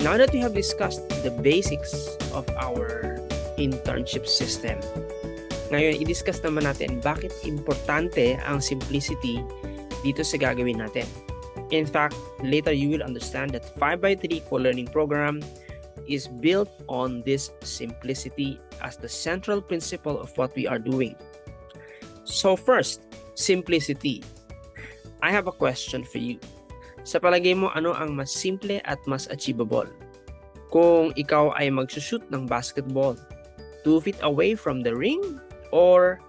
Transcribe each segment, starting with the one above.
Now that we have discussed the basics of our internship system, ngayon i-discuss naman natin bakit importante ang simplicity dito sa gagawin natin. In fact, later you will understand that 5x3Co-Learning program is built on this simplicity as the central principle of what we are doing. So first, simplicity. I have a question for you. Sa palagay mo, ano ang mas simple at mas achievable? Kung ikaw ay magsushoot ng basketball 2 feet away from the ring or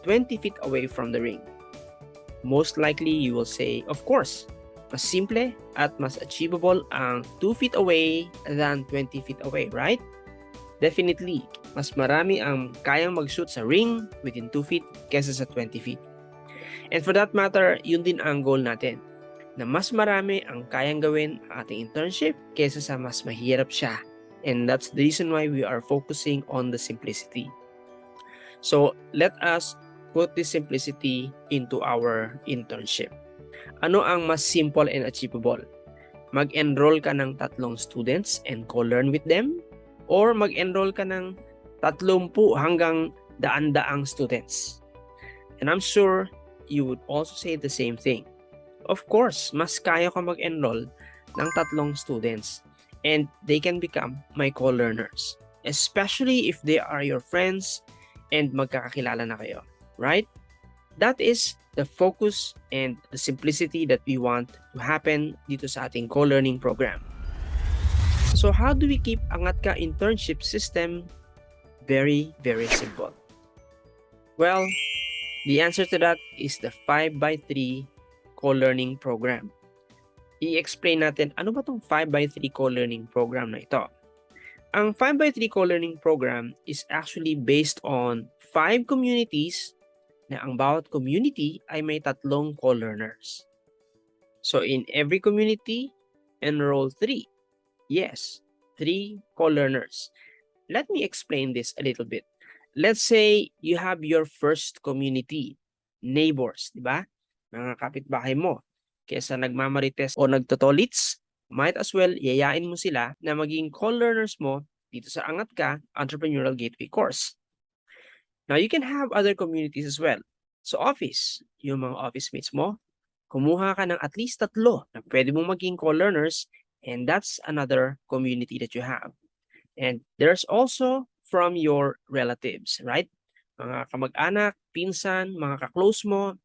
20 feet away from the ring? Most likely, you will say, of course, mas simple at mas achievable ang 2 feet away than 20 feet away, right? Definitely, mas marami ang kayang mag-shoot sa ring within 2 feet kesa sa 20 feet. And for that matter, yun din ang goal natin, na mas marami ang kayang gawin ang ating internship kesa sa mas mahirap siya. And that's the reason why we are focusing on the simplicity. So, let us put this simplicity into our internship. Ano ang mas simple and achievable? Mag-enroll ka ng 3 students and co-learn with them? Or mag-enroll ka ng 30 hanggang daan-daang students? And I'm sure you would also say the same thing. Of course, mas kaya ka mag-enroll ng 3 students and they can become my co-learners. Especially if they are your friends and magkakakilala na kayo, right? That is the focus and the simplicity that we want to happen dito sa ating co-learning program. So how do we keep AngatKa internship system? Very, very simple. Well, the answer to that is the 5x3 co-learning program. I-explain natin ano ba tong 5x3 co-learning program na ito. Ang 5x3 co-learning program is actually based on 5 communities na ang bawat community ay may 3 co-learners. So in every community, enroll 3. Yes, 3 co-learners. Let me explain this a little bit. Let's say you have your first community, neighbors, di ba? Mga kapitbahay mo. Kesa nagmamarites o nagtotolits, might as well yayain mo sila na maging co-learners mo dito sa AngatKa Entrepreneurial Gateway course. Now, you can have other communities as well. So, office, yung mga office mates mo, kumuha ka ng at least 3 na pwede mong maging co-learners, and that's another community that you have. And there's also from your relatives, right? Mga kamag-anak, pinsan, mga ka-close mo,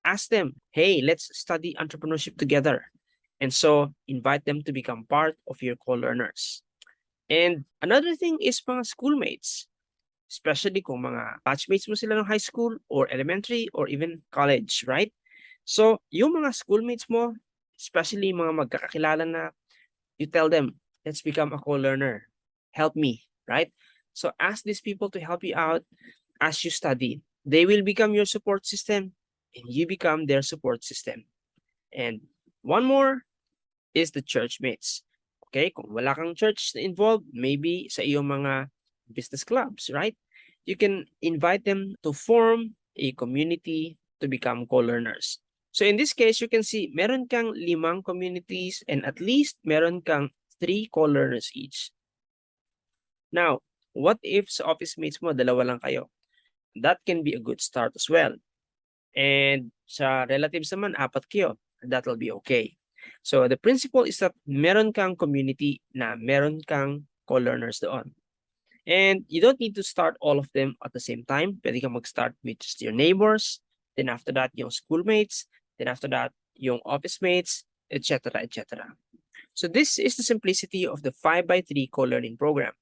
ask them, hey, let's study entrepreneurship together. And so, invite them to become part of your co-learners. And another thing is mga schoolmates. Especially kung mga batchmates mo sila ng high school or elementary or even college, right? So, yung mga schoolmates mo, especially mga magkakakilala na, you tell them, let's become a co-learner. Help me, right? So, ask these people to help you out as you study. They will become your support system and you become their support system. And one more is the church mates. Okay, kung wala kang church na involved, maybe sa iyong mga business clubs, right? You can invite them to form a community to become co-learners. So in this case, you can see meron kang 5 communities and at least meron kang 3 co-learners each. Now, what if sa office mates mo, 2 lang kayo? That can be a good start as well. And sa relatives naman, 4 kayo. That will be okay. So the principle is that meron kang community na meron kang co-learners doon. And you don't need to start all of them at the same time. Pwede kang mag-start with just your neighbors, then after that, yung schoolmates, then after that, yung office mates, etc., etc. So this is the simplicity of the 5x3 co-learning program.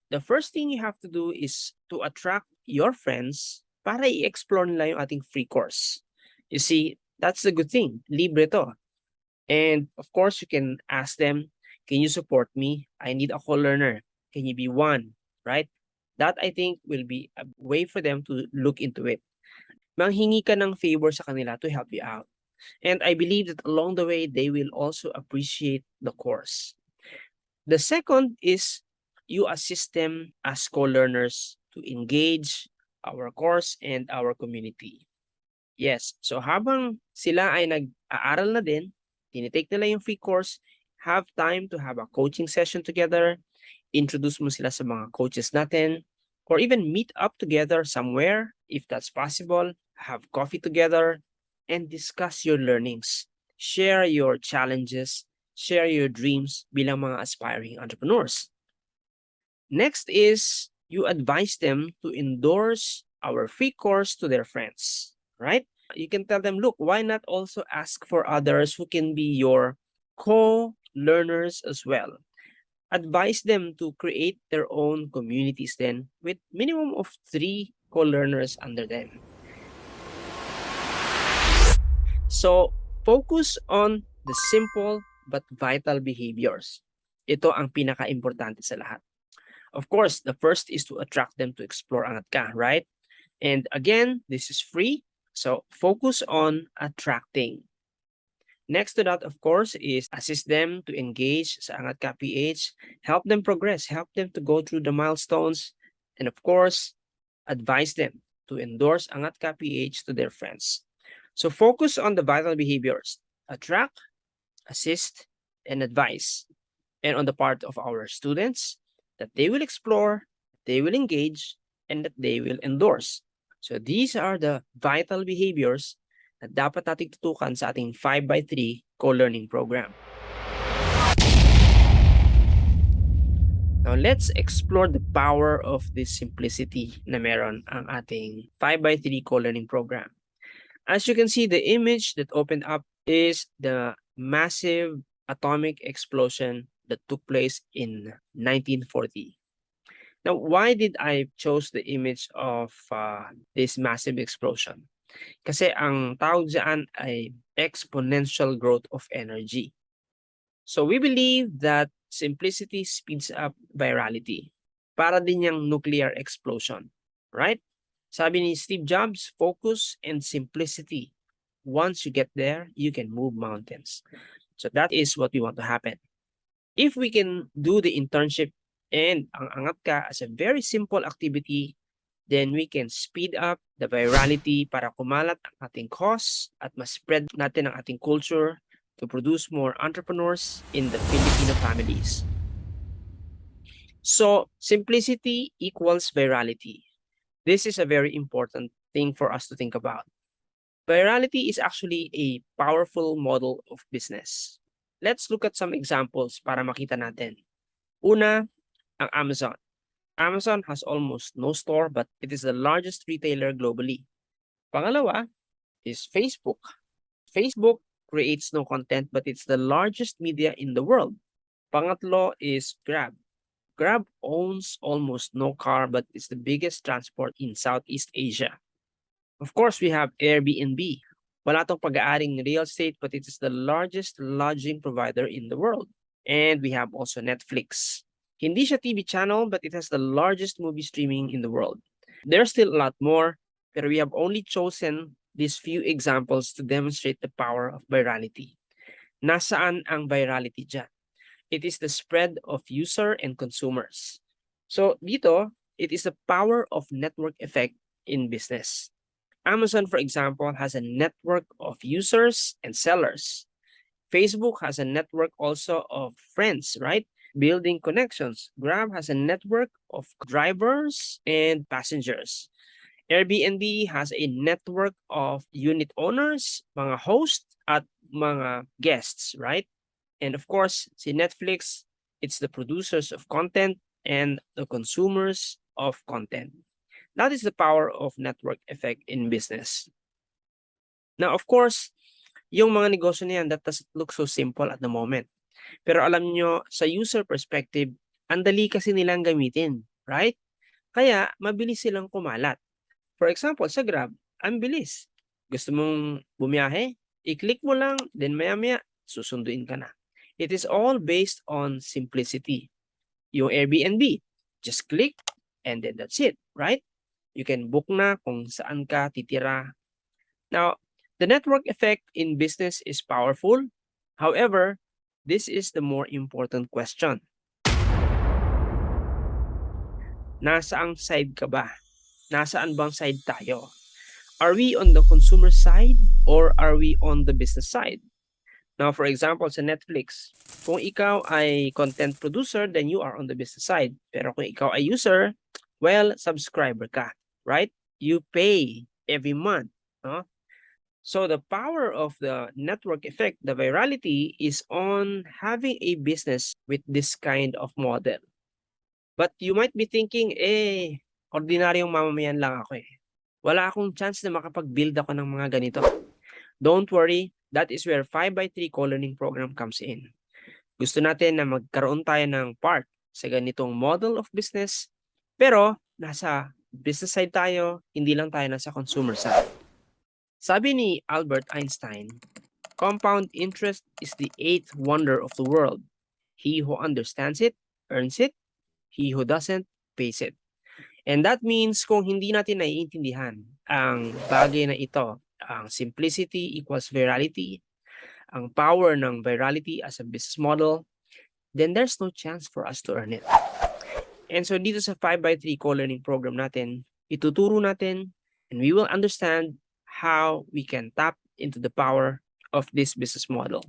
The first thing you have to do is to attract your friends para i-explore nila yung ating free course. You see, that's the good thing. Libre to. And of course, you can ask them, can you support me? I need a co-learner. Can you be one? Right? That I think will be a way for them to look into it. Manghingi ka ng favor sa kanila to help you out. And I believe that along the way, they will also appreciate the course. The second is you assist them as co-learners to engage our course and our community. Yes, so habang sila ay nag-aaral na din, tinitake nila yung free course, have time to have a coaching session together, introduce mo sila sa mga coaches natin, or even meet up together somewhere if that's possible, have coffee together, and discuss your learnings. Share your challenges, share your dreams bilang mga aspiring entrepreneurs. Next is you advise them to endorse our free course to their friends, right? You can tell them, look, why not also ask for others who can be your co-learners as well? Advise them to create their own communities then with minimum of 3 co-learners under them. So, focus on the simple but vital behaviors. Ito ang pinaka-importante sa lahat. Of course, the first is to attract them to explore AngatKa, right? And again, this is free. So focus on attracting. Next to that, of course, is assist them to engage sa AngatKaPH, help them progress, help them to go through the milestones, and of course, advise them to endorse AngatKaPH to their friends. So focus on the vital behaviors, attract, assist, and advise. And on the part of our students, that they will explore, they will engage, and that they will endorse. So these are the vital behaviors na dapat nating tutukan sa ating 5x3 co-learning program. Now let's explore the power of this simplicity na meron ang ating 5x3 co-learning program. As you can see, the image that opened up is the massive atomic explosion that took place in 1940. Now, why did I chose the image of this massive explosion? Kasi ang tawag dyan ay exponential growth of energy. So we believe that simplicity speeds up virality. Para din yung nuclear explosion, right? Sabi ni Steve Jobs, focus and simplicity. Once you get there, you can move mountains. So that is what we want to happen. If we can do the internship and ang AngatKa as a very simple activity, then we can speed up the virality para kumalat ang ating cause at mas spread natin ang ating culture to produce more entrepreneurs in the Filipino families. So, simplicity equals virality. This is a very important thing for us to think about. Virality is actually a powerful model of business. Let's look at some examples para makita natin. Una, ang Amazon. Amazon has almost no store but it is the largest retailer globally. Pangalawa is Facebook. Facebook creates no content but it's the largest media in the world. Pangatlo is Grab. Grab owns almost no car but it's the biggest transport in Southeast Asia. Of course, we have Airbnb. Wala tong pag-aaring real estate but it is the largest lodging provider in the world. And we have also Netflix. Hindi siya TV channel but it has the largest movie streaming in the world. There's still a lot more, pero we have only chosen these few examples to demonstrate the power of virality. Nasaan ang virality dyan? It is the spread of user and consumers. So dito, it is the power of network effect in business. Amazon, for example, has a network of users and sellers. Facebook has a network also of friends, right? Building connections. Grab has a network of drivers and passengers. Airbnb has a network of unit owners, mga hosts, at mga guests, right? And of course, si Netflix, it's the producers of content and the consumers of content. That is the power of network effect in business. Now, of course, yung mga negosyo na yan, that doesn't look so simple at the moment. Pero alam nyo, sa user perspective, ang dali kasi nilang gamitin, right? Kaya, mabilis silang kumalat. For example, sa Grab, ang bilis. Gusto mong bumiyahe? I-click mo lang, then maya-maya, susunduin ka na. It is all based on simplicity. Yung Airbnb, just click, and then that's it, right? You can book na kung saan ka titira. Now, the network effect in business is powerful. However, this is the more important question. Nasaang side ka ba? Nasaan bang side tayo? Are we on the consumer side or are we on the business side? Now, for example, sa Netflix, Kung ikaw ay content producer, then you are on the business side. Pero kung ikaw ay user, well, subscriber ka, right? You pay every month. No? So the power of the network effect, the virality, is on having a business with this kind of model. But you might be thinking, ordinaryong mamamayan lang ako eh. Wala akong chance na makapag-build ako ng mga ganito. Don't worry, that is where 5x3Co-Learning program comes in. Gusto natin na magkaroon tayo ng part sa ganitong model of business, pero nasa business side tayo, hindi lang tayo nasa consumer side. Sabi ni Albert Einstein, compound interest is the eighth wonder of the world. He who understands it, earns it. He who doesn't, pays it. And that means kung hindi natin naiintindihan ang bagay na ito, ang simplicity equals virality, ang power ng virality as a business model, then there's no chance for us to earn it. And so dito sa 5x3Co-Learning program natin, ituturo natin and we will understand how we can tap into the power of this business model.